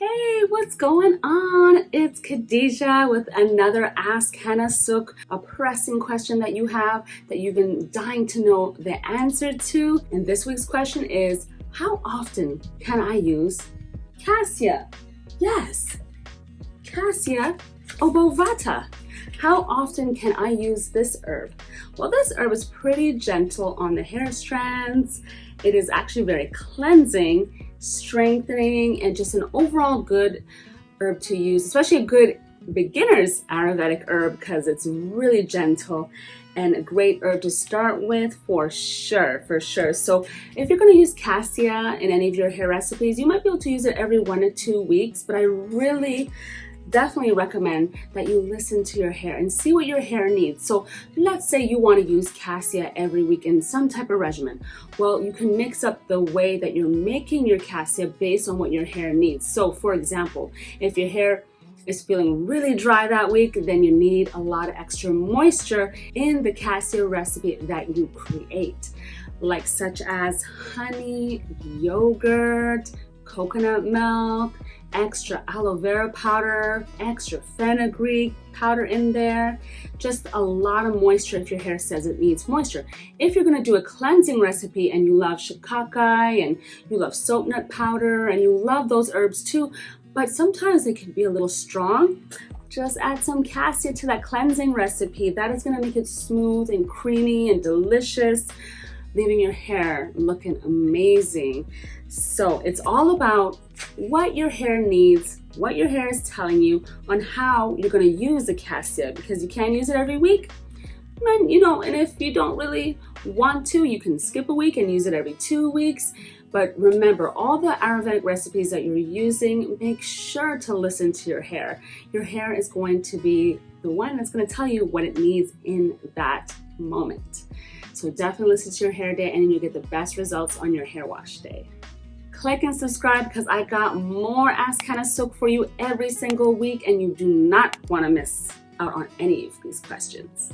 Hey, what's going on? It's Khadija with another Ask Hennasooq, a pressing question that you have that you've been dying to know the answer to. And this week's question is, how often can I use Cassia? Yes, Cassia obovata. How often can I use this herb? Well, this herb is pretty gentle on the hair strands. It is actually very cleansing, strengthening, and just an overall good herb to use, especially a good beginner's Ayurvedic herb because it's really gentle and a great herb to start with for sure. So if you're going to use Cassia in any of your hair recipes, you might be able to use it every 1 to 2 weeks, but I really definitely recommend that you listen to your hair and see what your hair needs. So let's say you want to use Cassia every week in some type of regimen. Well, you can mix up the way that you're making your Cassia based on what your hair needs. So for example, if your hair is feeling really dry that week, then you need a lot of extra moisture in the Cassia recipe that you create, like such as honey, yogurt, coconut milk, extra aloe vera powder, extra fenugreek powder in there. Just a lot of moisture if your hair says it needs moisture. If you're going to do a cleansing recipe and you love shikakai and you love soap nut powder and you love those herbs too, but sometimes they can be a little strong, just add some cassia to that cleansing recipe. That is going to make it smooth and creamy and delicious, leaving your hair looking amazing. So it's all about what your hair needs, what your hair is telling you on how you're going to use the cassia, because you can't use it every week. And if you don't really want to, you can skip a week and use it every 2 weeks. But remember, all the Ayurvedic recipes that you're using, make sure to listen to your hair. Your hair is going to be the one that's going to tell you what it needs in that moment. So definitely listen to your hair day and you get the best results on your hair wash day. Click and subscribe because I got more Ask Hennasooq for you every single week and you do not want to miss out on any of these questions.